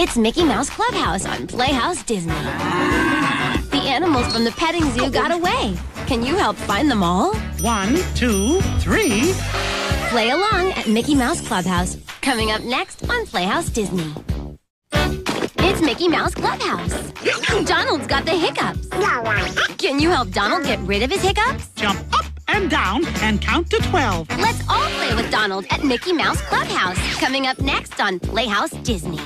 It's Mickey Mouse Clubhouse on Playhouse Disney. The animals from the petting zoo got away. Can you help find them all? 1, 2, 3. Play along at Mickey Mouse Clubhouse. Coming up next on Playhouse Disney. It's Mickey Mouse Clubhouse. Donald's got the hiccups. Can you help Donald get rid of his hiccups? Jump up and down and count to 12. Let's all play with Donald at Mickey Mouse Clubhouse. Coming up next on Playhouse Disney.